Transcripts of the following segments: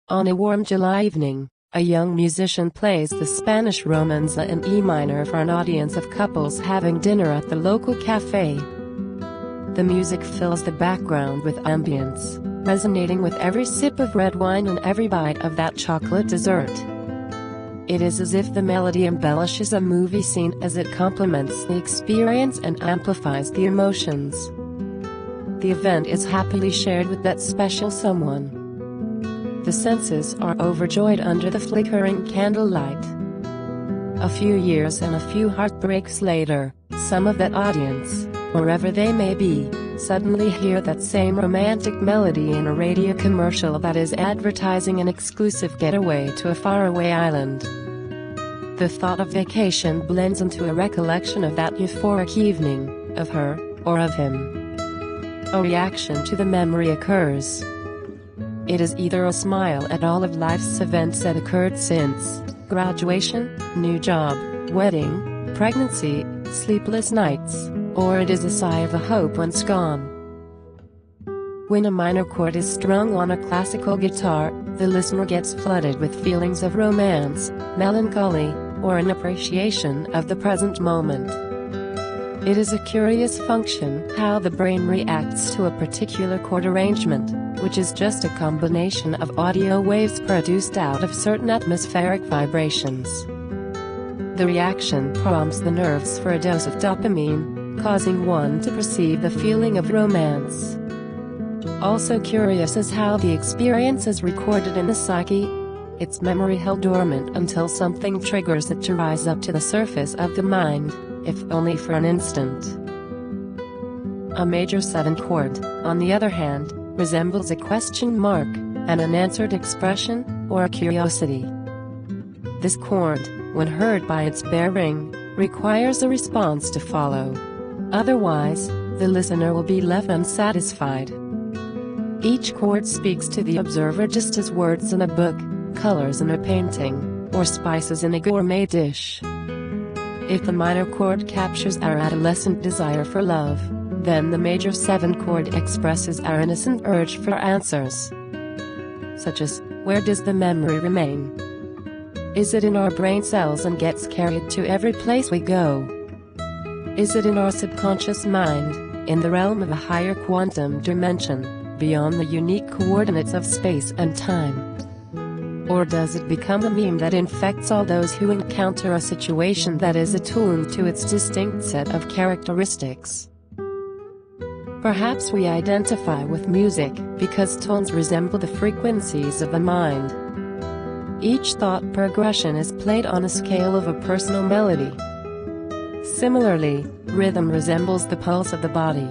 On a warm July evening, a young musician plays the Spanish romanza in E minor for an audience of couples having dinner at the local cafe. The music fills the background with ambience, resonating with every sip of red wine and every bite of that chocolate dessert. It is as if the melody embellishes a movie scene as it complements the experience and amplifies the emotions. The event is happily shared with that special someone. The senses are overjoyed under the flickering candlelight. A few years and a few heartbreaks later, some of that audience, wherever they may be, suddenly hear that same romantic melody in a radio commercial that is advertising an exclusive getaway to a faraway island. The thought of vacation blends into a recollection of that euphoric evening, of her, or of him. A reaction to the memory occurs. It is either a smile at all of life's events that occurred since graduation, new job, wedding, pregnancy, sleepless nights, or it is a sigh of a hope once gone. When a minor chord is strung on a classical guitar, the listener gets flooded with feelings of romance, melancholy, or an appreciation of the present moment. It is a curious function how the brain reacts to a particular chord arrangement, which is just a combination of audio waves produced out of certain atmospheric vibrations. The reaction prompts the nerves for a dose of dopamine, causing one to perceive the feeling of romance. Also curious is how the experience is recorded in the psyche, its memory held dormant until something triggers it to rise up to the surface of the mind, if only for an instant. A major 7 chord, on the other hand, resembles a question mark, an unanswered expression, or a curiosity. This chord, when heard by its bare ring, requires a response to follow. Otherwise, the listener will be left unsatisfied. Each chord speaks to the observer just as words in a book, colors in a painting, or spices in a gourmet dish. If the minor chord captures our adolescent desire for love, then the major 7 chord expresses our innocent urge for answers. Such as, where does the memory remain? Is it in our brain cells and gets carried to every place we go? Is it in our subconscious mind, in the realm of a higher quantum dimension, beyond the unique coordinates of space and time? Or does it become a meme that infects all those who encounter a situation that is attuned to its distinct set of characteristics? Perhaps we identify with music because tones resemble the frequencies of the mind. Each thought progression is played on a scale of a personal melody. Similarly, rhythm resembles the pulse of the body.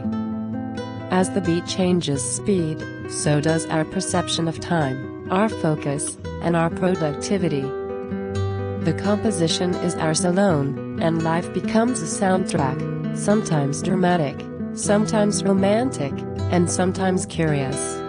As the beat changes speed, so does our perception of time, our focus, and our productivity. The composition is ours alone, and life becomes a soundtrack, sometimes dramatic, sometimes romantic, and sometimes curious.